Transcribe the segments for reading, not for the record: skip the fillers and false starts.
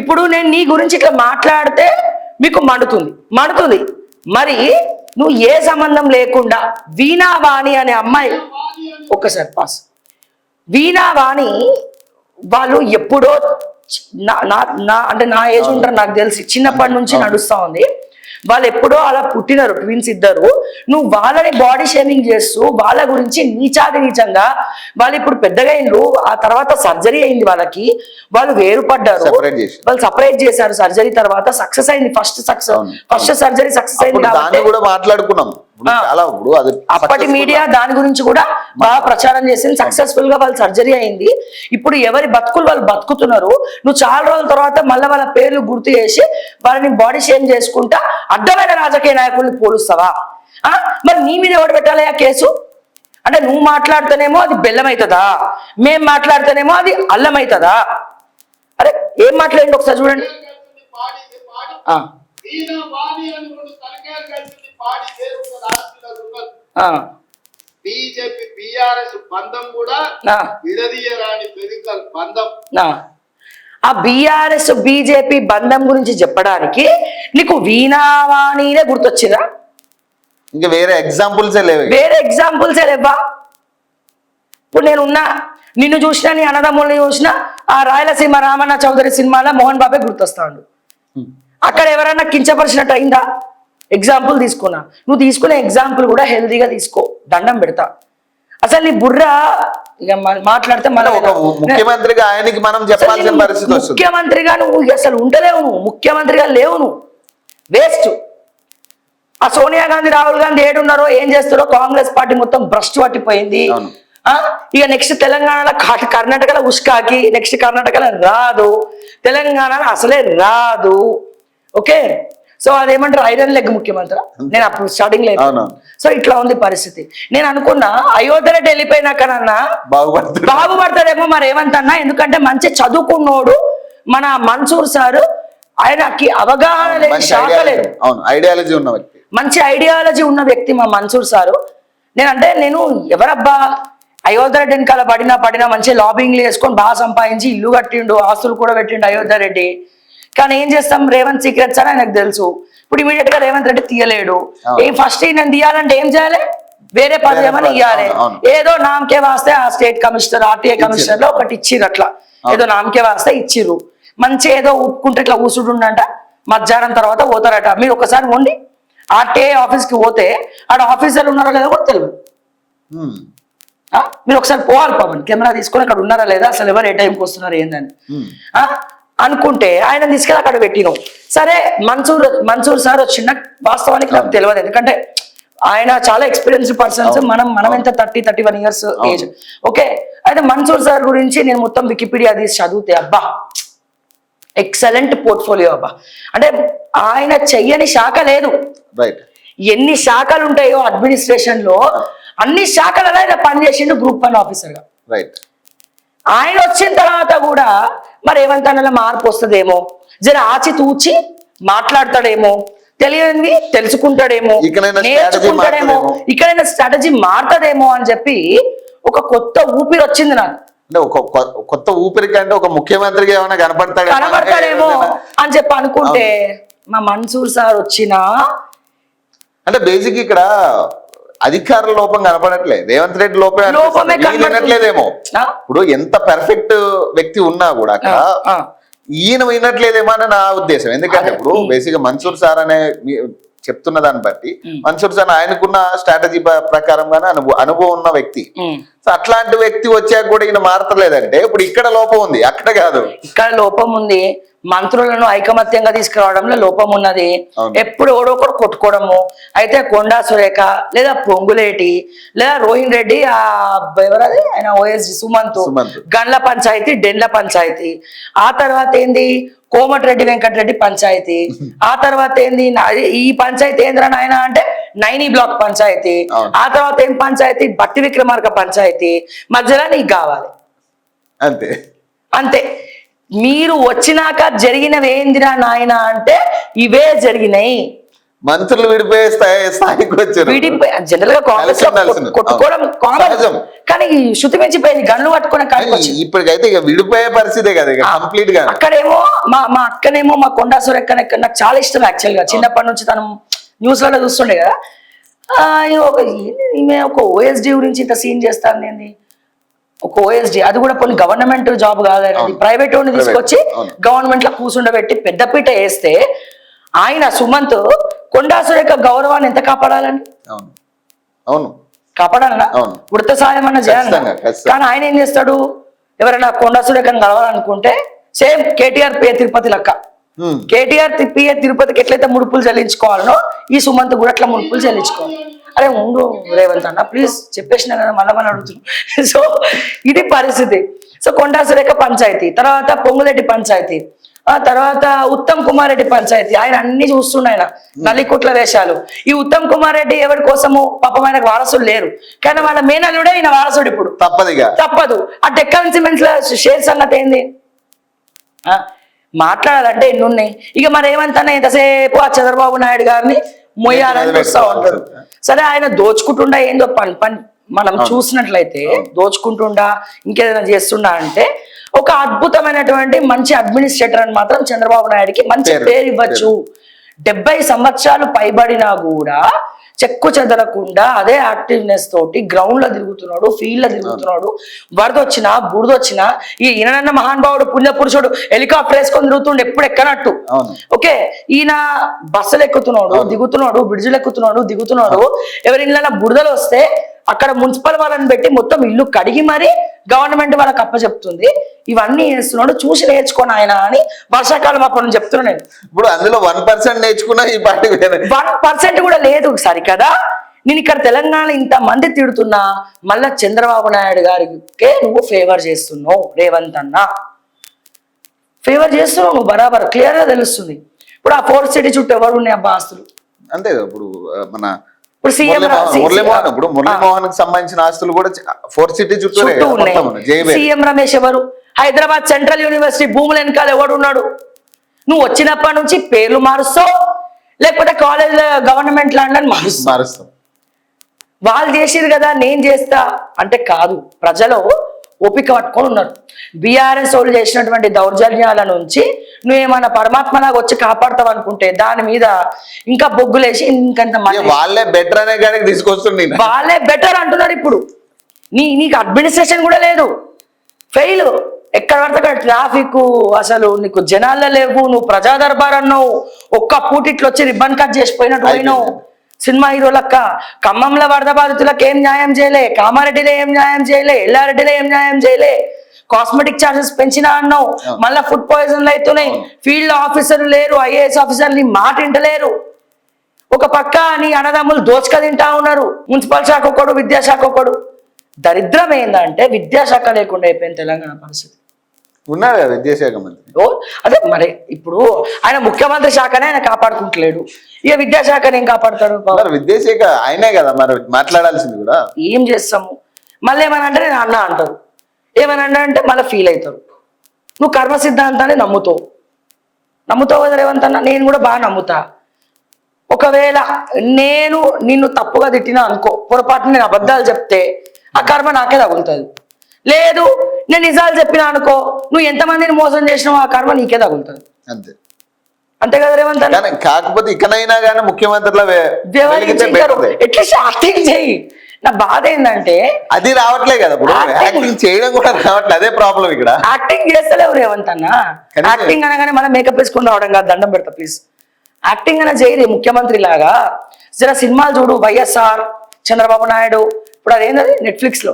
ఇప్పుడు నేను నీ గురించి ఇట్లా మాట్లాడితే మీకు మండుతుంది మరి నువ్వు ఏ సంబంధం లేకుండా వీణావాణి అనే అమ్మాయి ఒక్కసారి పాస్ వీణావాణి వాళ్ళు ఎప్పుడో అంటే నా ఏజ్ ఉంటారు నాకు తెలిసి చిన్నప్పటి నుంచి నడుస్తా ఉంది. వాళ్ళు ఎప్పుడో అలా పుట్టినారు ట్విన్స్ ఇద్దరు. నువ్వు వాళ్ళని బాడీ షేమింగ్ చేస్తూ వాళ్ళ గురించి నీచంగా వాళ్ళు ఇప్పుడు పెద్దగా అయినరు. ఆ తర్వాత సర్జరీ అయింది వాళ్ళకి, వాళ్ళు వేరుపడ్డారు, వాళ్ళు సపరేట్ చేశారు. సర్జరీ తర్వాత సక్సెస్ అయింది, ఫస్ట్ సర్జరీ సక్సెస్ అయింది మాట్లాడుకున్నాం. అప్పటి మీడియా దాని గురించి కూడా బాగా ప్రచారం చేసింది. సక్సెస్ఫుల్ గా వాళ్ళ సర్జరీ అయింది. ఇప్పుడు ఎవరి బతుకులు వాళ్ళు బతుకుతున్నారు. నువ్వు చాలా రోజుల తర్వాత మళ్ళీ వాళ్ళ పేర్లు గుర్తు చేసి వాళ్ళని బాడీ షేమ్ చేసుకుంటా అడ్డమైన రాజకీయ నాయకుల్ని పోలుస్తావా? మరి నీ మీద ఎవరు పెట్టాలి ఆ కేసు? అంటే నువ్వు మాట్లాడితేనేమో అది బెల్లం అవుతుందా, మేం మాట్లాడితేనేమో అది అల్లం అవుతుందా? అరే ఏం మాట్లాడండి ఒకసారి చూడండి. బీజేపీ బీఆర్ఎస్ బంధం కూడా విడదీయరాని పెరికల్ బంధం. ఆ బీఆర్ఎస్ బీజేపీ బంధం గురించి చెప్పడానికి నీకు వీణావాణినే గుర్తొచ్చిందా? ఇంకా వేరే ఎగ్జాంపుల్స్ లేవా? ఇప్పుడు నేనున్నా, నిన్ను చూసినా, నీ అన్నదమ్ముల్ని చూసినా, ఆ రాయలసీమ రామన్న చౌదరి సినిమాలో మోహన్ బాబే గుర్తొస్తాడు. అక్కడ ఎవరైనా కించపరిచినట్టు అయిందా? ఎగ్జాంపుల్ తీసుకున్నా. నువ్వు తీసుకునే ఎగ్జాంపుల్ కూడా హెల్దీగా తీసుకో, దండం పెడతా. అసలు నీ బుర్ర ఇక మాట్లాడితే మన ముఖ్యమంత్రిగా ఆయనకి మనం చెప్పాల్సిన పరిస్థితి వస్తుంది. ముఖ్యమంత్రిగా నువ్వు అసలు ఉండలేవు, నువ్వు ముఖ్యమంత్రిగా లేవు, నువ్వు వేస్ట్. ఆ సోనియా గాంధీ రాహుల్ గాంధీ ఏడున్నారో ఏం చేస్తారో కాంగ్రెస్ పార్టీ మొత్తం భ్రష్టు పట్టిపోయింది. ఇక నెక్స్ట్ తెలంగాణలో కర్ణాటకలో ఉష్కాకి, నెక్స్ట్ కర్ణాటకలో రాదు, తెలంగాణలో అసలే రాదు. ఓకే, సో అదేమంటారు ఐరన్ లెగ్ ముఖ్యమంత్రి. నేను అప్పుడు స్టార్టింగ్ లో సో ఇట్లా ఉంది పరిస్థితి. నేను అనుకున్నా అయోధ్య రెడ్డి వెళ్ళిపోయినాకనన్నా బాగుపడతాడేమో, మరి ఏమంటన్నా, ఎందుకంటే మంచి చదువుకున్నోడు మన మన్సూర్ సారు, ఆయనకి అవగాహన లేదు, శాఖ లేదు, మంచి ఐడియాలజీ ఉన్న వ్యక్తి మా మన్సూర్ సారు. నేను ఎవరబ్బా అయోధ్య రెడ్డి వెనకాల పడినా మంచి లాబింగ్లు వేసుకొని బాగా సంపాదించి ఇల్లు కట్టిండు, ఆస్తులు కూడా పెట్టిండు అయోధ్య రెడ్డి. కానీ ఏం చేస్తాం, రేవంత్ సీక్రెట్స్ అని ఆయనకు తెలుసు. ఇప్పుడు ఇమీడియట్ గా రేవంత్ రెడ్డి తీయలేడు. ఫస్ట్ నేను తీయాలంటే ఏం చేయాలి, వేరే పదవి ఏమని ఇవ్వాలి. ఏదో నామకే వాస్తే ఆ స్టేట్ కమిషనర్ ఆర్టీఐ కమిషనర్ లో ఒకటి ఇచ్చిర్రు, అట్లా ఏదో నామకే వాస్తే ఇచ్చిర్రు. మంచి ఏదో ఊపుకుంటే ఇట్లా ఊసుడుండంట, మధ్యాహ్నం తర్వాత పోతారట. మీరు ఒకసారి ఉండి ఆర్టీఐ ఆఫీస్ కి పోతే ఆడ ఆఫీసర్లు ఉన్నారో లేదో కూడా తెలియదు. మీరు ఒకసారి పోవాలి పవన్, కెమెరా తీసుకొని అక్కడ ఉన్నారా లేదా, అసలు ఎవరు ఏ టైంకి వస్తున్నారు ఏందని అనుకుంటే ఆయన తీసుకెళ్ళి అక్కడ పెట్టినాం. సరే మన్సూర్ సార్ వచ్చిన వాస్తవానికి నాకు తెలియదు, ఎందుకంటే ఆయన చాలా ఎక్స్పీరియన్స్డ్ పర్సన్స్, మనం ఎంత 30-31 ఇయర్స్ ఏజ్. ఓకే, అయితే మన్సూర్ సార్ గురించి నేను మొత్తం వికీపీడియా తీసి చదివితే అబ్బా ఎక్సలెంట్ పోర్ట్ఫోలియో అబ్బా. అంటే ఆయన చెయ్యని శాఖ లేదు. ఎన్ని శాఖలు ఉంటాయో అడ్మినిస్ట్రేషన్ లో అన్ని శాఖలలో ఆయన పనిచేసిండు గ్రూప్ 1 ఆఫీసర్ గా. ఆయన వచ్చిన తర్వాత కూడా మరి ఏమంటానో మార్పు వస్తుందేమో, జర ఆచితూచి మాట్లాడతాడేమో, తెలియనివి తెలుసుకుంటాడేమో, నేర్చుకుంటాడేమో, ఇక్కడైనా స్ట్రాటజీ మారుతాడేమో అని చెప్పి ఒక కొత్త ఊపిరి వచ్చింది నాకు. అంటే కొత్త ఊపిరికి అంటే ఒక ముఖ్యమంత్రిగా ఏమైనా కనపడతాడేమో అని చెప్పి అనుకుంటే మా మన్సూర్ సార్ వచ్చినా అంటే బేసిక్ ఇక్కడ అధికార లోపం కనపడట్లేదు, రేవంత్ రెడ్డి లోపమే వినట్లేదేమో. ఇప్పుడు ఎంత పర్ఫెక్ట్ వ్యక్తి ఉన్నా కూడా అక్కడ ఈయన వినట్లేదేమో అని నా ఉద్దేశం. ఎందుకంటే ఇప్పుడు బేసిక్ గా మన్సూర్ సార్ అనే చెప్తున్న దాన్ని బట్టి మన్సూర్ సార్ ఆయనకున్న స్ట్రాటజీ ప్రకారంగానే అనుభవం ఉన్న వ్యక్తి. సో అట్లాంటి వ్యక్తి వచ్చాక కూడా ఈయన మారతలేదంటే ఇప్పుడు ఇక్కడ లోపం ఉంది, అక్కడ కాదు. ఇక్కడ లోపం ఉంది, మంత్రులను ఐకమత్యంగా తీసుకురావడంలో లోపం ఉన్నది. ఎప్పుడు ఒకడు కొట్టుకోవడము. అయితే కొండా సురేఖ లేదా పొంగులేటి లేదా రోహిన్ రెడ్డి, ఎవరది ఆయన ఓఎస్డి సుమంత్, గండ్ల పంచాయతీ, డెండ్ల పంచాయతీ. ఆ తర్వాత ఏంది కోమటిరెడ్డి వెంకటరెడ్డి పంచాయతీ. ఆ తర్వాత ఏంది ఈ పంచాయతీ ఏంద్రా నాయన అంటే నైని బ్లాక్ పంచాయతీ. ఆ తర్వాత ఏం పంచాయతీ బట్టి విక్రమార్క పంచాయతీ. మధ్యలో నీకు కావాలి అంతే అంతే. మీరు వచ్చినాక జరిగినవి ఏందిరా నాయన అంటే ఇవే జరిగినాయి. మంత్రులు విడిపోయే స్థాయికి వచ్చారు. జనరల్ గా కాంగ్రెస్ కొట్టుకోవడం కామన్, కానీ ఈ శృతి మించిపోయింది, గన్ను పట్టుకునే కాడికి వచ్చింది. ఇప్పటికైతే ఇక విడిపోయే పరిస్థితే కదా ఇక కంప్లీట్ గా. అక్కడేమో మా అక్కనేమో మా కొండా సురేఖ నాకు చాలా ఇష్టం యాక్చువల్ గా, చిన్నప్పటి నుంచి తను న్యూస్ లలో చూస్తుండే కదా. ఈమె ఒక ఓఎస్డి గురించి ఇంత సీన్ చేస్తాను ఏంది, ఒక ఓఎస్డి అది కూడా కొన్ని గవర్నమెంట్ జాబ్ కాదు, ప్రైవేట్ వాడిని తీసుకొచ్చి గవర్నమెంట్ లో కూర్చుండబెట్టి పెద్దపీట వేస్తే ఆయన సుమంత్ కొండా సురేఖ గౌరవాన్ని ఎంత కాపాడాలని, అవును కాపాడాలన్నా ఉడత సాయం అన్న చేయాలి. కానీ ఆయన ఏం చేస్తాడు, ఎవరైనా కొండా సురేఖను కలవాలనుకుంటే సేమ్ కేటీఆర్ పే తిరుపతి లెక్క, కేటీఆర్ పిఏ తిరుపతికి ఎట్లయితే ముడుపులు చెల్లించుకోవాలనో ఈ సుమంత్ కూడా అట్లా ముడుపులు చెల్లించుకోవాలి. అరే ఉండు రేవంత్ అన్న ప్లీజ్ చెప్పేసిన కదా మళ్ళీ అడుగుతున్నాం. సో ఇది పరిస్థితి. సో కొండా సురేఖ పంచాయతీ, తర్వాత పొంగులెడ్డి పంచాయతీ, ఆ తర్వాత ఉత్తమ్ కుమార్ రెడ్డి పంచాయతీ, ఆయన అన్ని చూస్తుండ, ఆయన నల్లికుట్ల వేషాలు. ఈ ఉత్తమ్ కుమార్ రెడ్డి ఎవరి కోసము పాపం ఆయనకు వారసులు లేరు, కానీ వాళ్ళ మేనల్లుడే ఈయన వారసుడు. ఇప్పుడు తప్పదు. ఆ డెక్కన్ సిమెంట్స్ షేర్ సంగతి ఏంది, మాట్లాడాలంటే ఎన్ని ఉన్నాయి. ఇక మరి ఏమంటానే ఎంతసేపు ఆ చంద్రబాబు నాయుడు గారిని మొయ్యాలని చూస్తూ ఉంటారు. సరే ఆయన దోచుకుంటుండా ఏందో మనం చూసినట్లయితే దోచుకుంటుండా ఇంకేదైనా చేస్తుండా అంటే ఒక అద్భుతమైనటువంటి మంచి అడ్మినిస్ట్రేటర్ అని మాత్రం చంద్రబాబు నాయుడుకి మంచి పేరు ఇవ్వచ్చు. 70 సంవత్సరాలు పైబడినా కూడా చెక్కు చెదరకుండా అదే యాక్టివ్నెస్ తోటి గ్రౌండ్ లో తిరుగుతున్నాడు, ఫీల్డ్ లో తిరుగుతున్నాడు. వరద వచ్చినా బురద వచ్చినా ఈయన మహానుభావుడు పుణ్య పురుషుడు హెలికాప్టర్ వేసుకొని తిరుగుతుండే ఎప్పుడు ఎక్కనట్టు. ఓకే, ఈయన బస్సులు ఎక్కుతున్నాడు దిగుతున్నాడు, బ్రిడ్జిలు ఎక్కుతున్నాడు దిగుతున్నాడు. ఎవరి ఇళ్ళ బురదలు వస్తే అక్కడ మున్సిపల్ వాళ్ళని పెట్టి మొత్తం ఇల్లు కడిగి మరి గవర్నమెంట్ వాళ్ళకి అప్పచెప్తుంది. ఇవన్నీ చేస్తున్నాడు, చూసి నేర్చుకోను ఆయన అని వర్షాకాలం అప్పుడు చెప్తున్నా నేను. ఇప్పుడు అందులో 1% నేర్చుకున్నా ఈ పార్టీ 1% కూడా లేదు సరికదా. నేను ఇక్కడ తెలంగాణ ఇంత మంది తిడుతున్నా మళ్ళా చంద్రబాబు నాయుడు గారికే నువ్వు ఫేవర్ చేస్తున్నావు, రేవంత్ అన్న ఫేవర్ చేస్తున్నావు నువ్వు, బరాబర్ క్లియర్ గా తెలుస్తుంది. ఇప్పుడు ఆ 4th సిటీ చుట్టూ ఎవరు ఉన్నాయి అబ్బా ఆస్తులు, అంతే. ఇప్పుడు మన మురళీమోహన్ కి సంబంధించిన ఆస్తులు కూడా 4th సిటీ చుట్టూ ఉన్నాయి. సీఎం రమేష్ ఎవరు, హైదరాబాద్ సెంట్రల్ యూనివర్సిటీ భూముల వెనకాల ఎవడు ఉన్నాడు. నువ్వు వచ్చినప్పటి నుంచి పేర్లు మారుస్తావు, లేకపోతే కాలేజ్ గవర్నమెంట్ ల్యాండ్ అని మారుస్తావు. వాళ్ళు చేసిరు కదా నేను చేస్తా అంటే కాదు. ప్రజలు ఓపిక పట్టుకొని ఉన్నారు. బీఆర్ఎస్ వాళ్ళు చేసినటువంటి దౌర్జన్యాల నుంచి నువ్వేమన్నా పరమాత్మలాగా వచ్చి కాపాడతావు అనుకుంటే దాని మీద ఇంకా బొగ్గులేసి ఇంకంత వాళ్ళే బెటర్ అనే కాడికి తీసుకొస్తుంది. వాళ్ళే బెటర్ అంటున్నారు. ఇప్పుడు నీకు అడ్మినిస్ట్రేషన్ కూడా లేదు, ఫెయిల్. ఎక్కడ పడితే అక్కడ ట్రాఫిక్, అసలు నీకు జనాల్లో లేవు. నువ్వు ప్రజా దర్బార్ అన్నావు, ఒక్క పూటిట్లో వచ్చి రిబ్బన్ కట్ చేసిపోయినట్టు పోయినావు. సినిమా హీరోలక్క ఖమ్మంలో వరద బాధితులకు ఏం న్యాయం చేయలే, కామారెడ్డిలో ఏం న్యాయం చేయలే, ఎల్లారెడ్డిలో ఏం న్యాయం చేయలే. కాస్మెటిక్ చార్జెస్ పెంచినా అన్నావు, మళ్ళీ ఫుడ్ పాయిజన్లు అవుతున్నాయి. ఫీల్డ్ ఆఫీసర్లు లేరు, ఐఏఎస్ ఆఫీసర్లు నీ మాట వింటలేరు. ఒక పక్క నీ అన్నదమ్ములు దోచుక తింటా ఉన్నారు. మున్సిపల్ శాఖ ఒకడు, విద్యాశాఖ ఒకడు. దరిద్రం ఏంటంటే విద్యాశాఖ లేకుండా అయిపోయింది తెలంగాణ పరిస్థితి. ఉన్నారు విద్యాశాఖ మంత్రి. అదే మరి ఇప్పుడు ఆయన ముఖ్యమంత్రి శాఖనే ఆయన కాపాడుకుంటలేడు, ఇక విద్యాశాఖని ఏం కాపాడుతాడు? విద్యాశాఖ ఆయనే కదా మరి మాట్లాడాల్సింది కూడా. ఏం చేస్తాము, మళ్ళీ ఏమన్నా అంటే నేను అన్న అంటారు, ఏమన్నా అంటే మళ్ళీ ఫీల్ అవుతారు. నువ్వు కర్మ సిద్ధాంతాన్ని నమ్ముతావు కదా రేవంత్ అన్న. నేను కూడా బాగా నమ్ముతా. ఒకవేళ నేను నిన్ను తప్పుగా తిట్టినా అనుకో, పొరపాటున నేను అబద్ధాలు చెప్తే ఆ కర్మ నాకే తగులుతుంది. లేదు నేను నిజాలు చెప్పినా అనుకో, నువ్వు ఎంతమందిని మోసం చేసినావు ఆ కర్మ నీకే తగులుతుంది. అంతే కదా రేవంత్ అన్న. కాకపోతే ఇకనైనా కానీ ముఖ్యమంత్రిలో ఎట్లీస్ట్ యాక్టింగ్ చేయి. నా బాధ ఏంటంటే అది రావట్లే కదా, యాక్టింగ్ చేయడం కూడా రావట్లేదు. అదే ప్రాబ్లం ఇక్కడ. యాక్టింగ్ చేస్తలేవు రేవంత్ అన్న. యాక్టింగ్ అనగానే మనం మేకప్ వేసుకుని రావడం కాదు, దండం పెడతా ప్లీజ్. యాక్టింగ్ అనే చేయరు ముఖ్యమంత్రి లాగా. జర సినిమాలు చూడు, వైఎస్ఆర్, చంద్రబాబు నాయుడు. ఇప్పుడు అదేంటది నెట్ఫ్లిక్స్ లో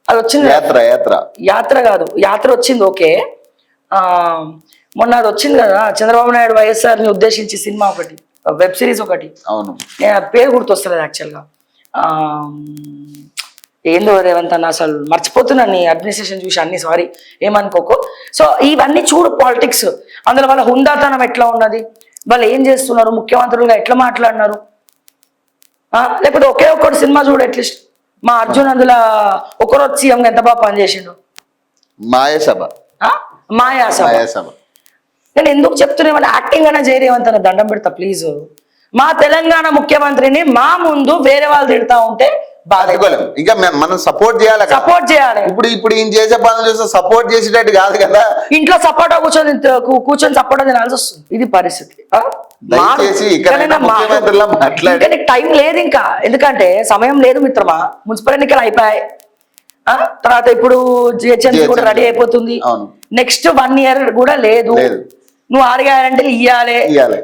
అది వచ్చింది, యాత్ర కాదు, యాత్ర వచ్చింది. ఓకే, మొన్న అది వచ్చింది కదా చంద్రబాబు నాయుడు వైఎస్ఆర్ ని ఉద్దేశించి సినిమా ఒకటి, వెబ్ సిరీస్ ఒకటి. అవును, నేను పేరు గుర్తొస్తలేదు యాక్చువల్గా. ఏందో రేవంత్ అన్న అసలు మర్చిపోతున్నాను నీ అడ్మినిస్ట్రేషన్ చూసి అన్ని, సారీ ఏమనుకోకు. సో ఇవన్నీ చూడు పాలిటిక్స్. అందులో వాళ్ళ హుందాతనం ఎట్లా ఉన్నది, వాళ్ళు ఏం చేస్తున్నారు, ముఖ్యమంత్రులుగా ఎట్లా మాట్లాడినారు. లేకపోతే ఒకే ఒక్కటి సినిమా చూడు అట్లీస్ట్. మా అర్జున్ అందులో ఒకరోజు సీఎం ఎంత బాగా పనిచేసిండు. మాయాసభ. నేను ఎందుకు చెప్తున్నా, యాక్టింగ్ అనే చేయరేమంత దండం పెడతా ప్లీజ్. మా తెలంగాణ ముఖ్యమంత్రిని మా ముందు వేరే వాళ్ళు తిడతా ఉంటే తట్టుకోలేం. ఇంకా మనం సపోర్ట్ చేయాలి కదా. సపోర్ట్ చేయాలి. ఇప్పుడు ఈయన చేసే పనులు చూస్తే సపోర్ట్ చేసేటట్టు కాదు కదా. ఇంట్లో సపోర్ట్ కూర్చొని సపోర్ట్ తినాల్సి వస్తుంది. ఇది పరిస్థితి. దయచేసి ఇక్కడైనా ముఖ్యమంత్రిలా మాట్లాడి టైం లేదు ఇంకా, ఎందుకంటే సమయం లేదు మిత్రమా. మున్సిపల్ ఎన్నికలు అయిపోయాయి, తర్వాత ఇప్పుడు జిహెచ్ఎంసీ కూడా రెడీ అయిపోతుంది. అవును. నెక్స్ట్ 1 year కూడా లేదు. నువ్వు 6 గ్యారెంటీలు ఇయ్యాలి.